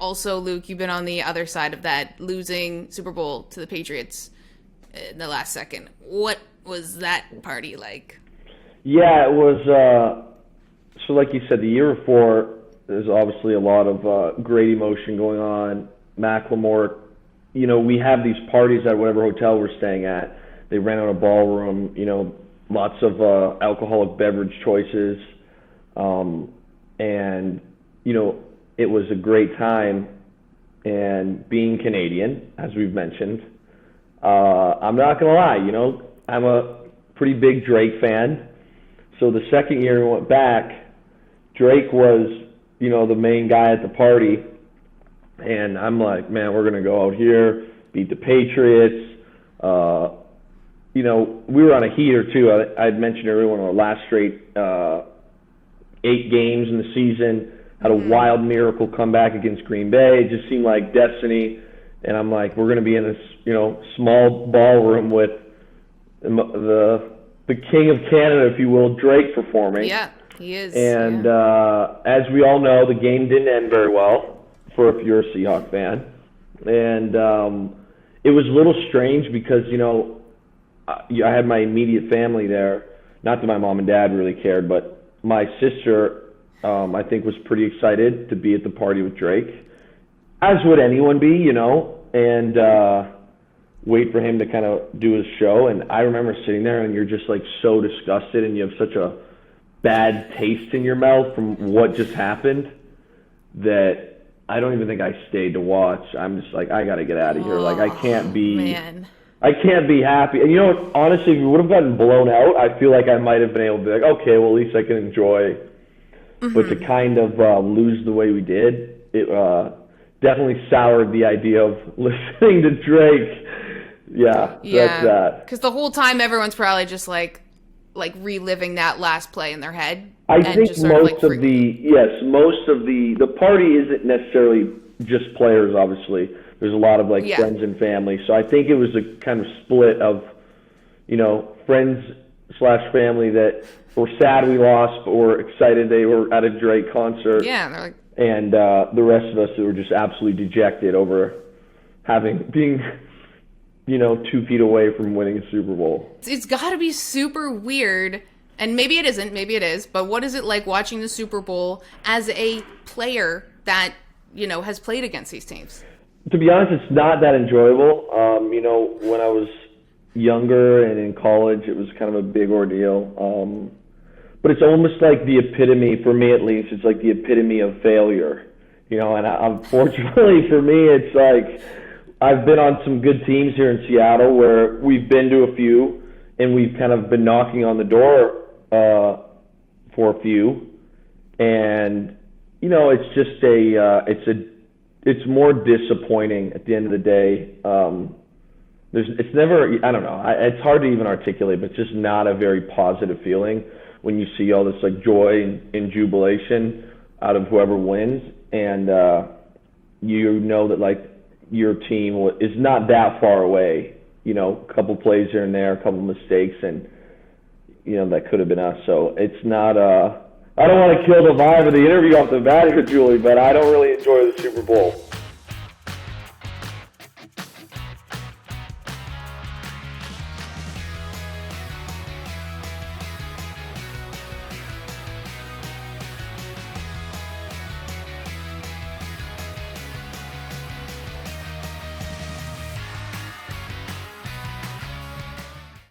also, Luke, you've been on the other side of that, losing Super Bowl to the Patriots in the last second. What was that party like? Yeah, it was, so like you said, the year before, there's obviously a lot of great emotion going on. Macklemore, we have these parties at whatever hotel we're staying at. They rent out a ballroom, lots of alcoholic beverage choices. And, it was a great time. And being Canadian, as we've mentioned, I'm not going to lie, I'm a pretty big Drake fan. So the second year we went back, Drake was, the main guy at the party. And I'm like, man, we're going to go out here, beat the Patriots. We were on a heater, too. I'd mentioned earlier, one of our last straight 8 games in the season, had a wild miracle comeback against Green Bay. It just seemed like destiny. And I'm like, we're going to be in this, small ballroom with the king of Canada, if you will, Drake, performing. Yeah, he is. And as we all know, the game didn't end very well if you're a Seahawks fan. And it was a little strange because, I had my immediate family there. Not that my mom and dad really cared, but my sister, I think, was pretty excited to be at the party with Drake, as would anyone be, and wait for him to kind of do his show. And I remember sitting there, and you're just like so disgusted, and you have such a bad taste in your mouth from what just happened that I don't even think I stayed to watch. I'm just like, I got to get out of here. Like, I can't be happy. And honestly, if we would have gotten blown out, I feel like I might have been able to be like, okay, well, at least I can enjoy. But to kind of lose the way we did, it definitely soured the idea of listening to Drake. Yeah, that's that. Because the whole time, everyone's probably just like reliving that last play in their head. I think most of the party isn't necessarily just players, obviously. There's a lot of friends and family. So I think it was a kind of split of, friends/family that were sad we lost, but were excited they were at a Drake concert. Yeah, they're like, and the rest of us who were just absolutely dejected over being 2 feet away from winning a Super Bowl. It's got to be super weird. And maybe it isn't, maybe it is, but what is it like watching the Super Bowl as a player that, has played against these teams? To be honest, it's not that enjoyable. When I was younger and in college, it was kind of a big ordeal. But it's almost like the epitome, for me at least, it's like the epitome of failure. And unfortunately for me, it's like I've been on some good teams here in Seattle where we've been to a few and we've kind of been knocking on the door for a few, and it's just it's more disappointing at the end of the day. It's never, I don't know, it's hard to even articulate, but it's just not a very positive feeling when you see all this joy and jubilation out of whoever wins, and that your team is not that far away. A couple plays here and there, a couple mistakes, and that could have been us. So it's not, I don't want to kill the vibe of the interview off the bat here, Julie, but I don't really enjoy the Super Bowl.